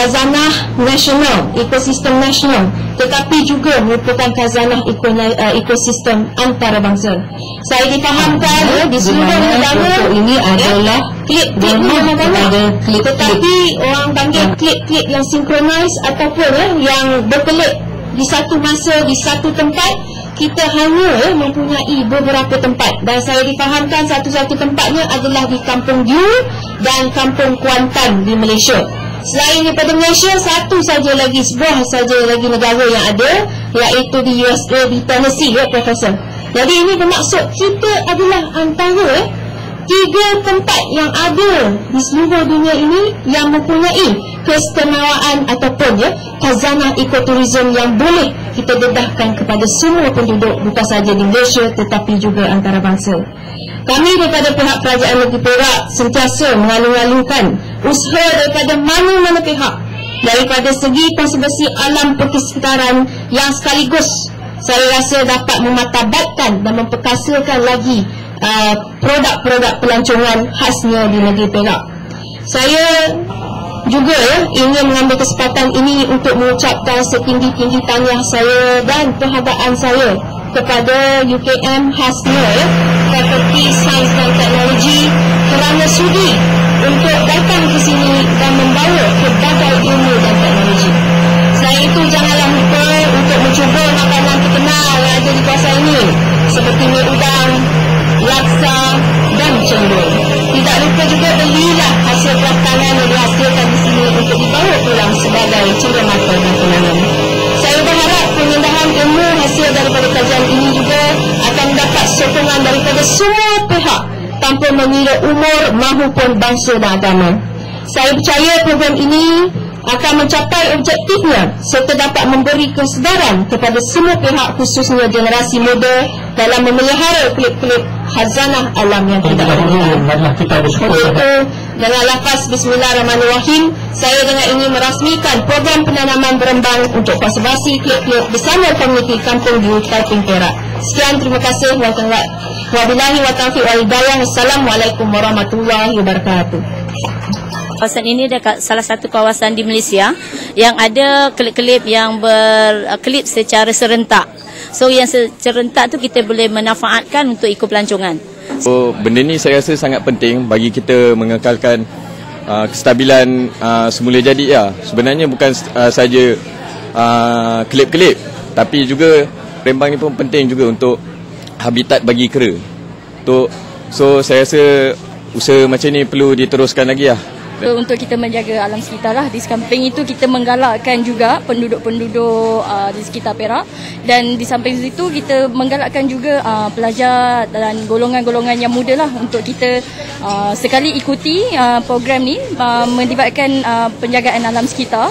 khazanah nasional, ekosistem nasional, tetapi juga merupakan khazanah ekosistem antarabangsa. Saya difahamkan di seluruh negara ini adalah klip-klip ni memang banyak, tetapi orang panggil klip-klip yang sinkronis ataupun yang berkelip di satu masa, di satu tempat. Kita hanya mempunyai beberapa tempat, dan saya difahamkan satu-satu tempatnya adalah di Kampung Diu dan Kampung Kuantan di Malaysia. Selain daripada Malaysia, satu saja lagi, sebuah saja lagi negara yang ada, iaitu di USA, di Tennessee, ya Profesor. Jadi ini bermaksud kita adalah antara 3 tempat yang ada di seluruh dunia ini yang mempunyai keistimewaan ataupun khazanah ekoturism yang boleh kita dedahkan kepada semua penduduk, bukan sahaja di Malaysia tetapi juga antarabangsa. Kami daripada pihak Kerajaan Negeri Perak sentiasa mengalu-alukan usaha daripada mana-mana pihak daripada segi konservasi alam persekitaran yang sekaligus saya rasa dapat mematabatkan dan memperkasakan lagi produk-produk pelancongan khasnya di negeri Perak. Saya juga ingin mengambil kesempatan ini untuk mengucapkan setinggi-tinggi tahniah saya dan penghargaan saya kepada UKM khasnya Fakulti Sains dan Teknologi kerana sudi untuk datang ke sini dan membawa pelbagai ilmu dan teknologi. Selain itu, janganlah lupa untuk mencuba makanan terkenal yang ada di kawasan ini seperti mi udang, laksa dan cendol. Tidak lupa juga belilah hasil kraftangan yang dihasilkan di sini untuk dibawa pulang sebagai cenderamata dan kenangan. Saya berharap pemindahan ilmu hasil daripada kajian ini juga akan mendapat sokongan daripada semua pihak tanpa mengira umur maupun bangsa dan agama. Saya percaya program ini akan mencapai objektifnya serta dapat memberi kesedaran kepada semua pihak, khususnya generasi muda, dalam memelihara klip-klip khazanah alam yang tidak ada. Itu dengan lafaz Bismillahirrahmanirrahim, saya dengan ini merasmikan program penanaman berembang untuk konservasi klip-klip bersama komuniti Kampung Diu, Taiping, Perak. Sekian, terima kasih. Wabillahi wa taufiq wal hidayah. Wassalamualaikum warahmatullahi wabarakatuh. Kawasan ini adalah salah satu kawasan di Malaysia yang ada klip-klip yang berklip secara serentak. So yang serentak tu kita boleh manfaatkan untuk ikut pelancongan. So benda ni saya rasa sangat penting bagi kita mengekalkan kestabilan semula jadi ya. Sebenarnya bukan saja klip-klip, tapi juga Rembang ni pun penting juga untuk habitat bagi kera. So saya rasa usaha macam ni perlu diteruskan lagi lah. Untuk kita menjaga alam sekitar lah. Di samping itu kita menggalakkan juga penduduk-penduduk di sekitar Perak, dan di samping itu kita menggalakkan juga pelajar dan golongan-golongan yang muda lah untuk kita sekali ikuti program ni melibatkan penjagaan alam sekitar.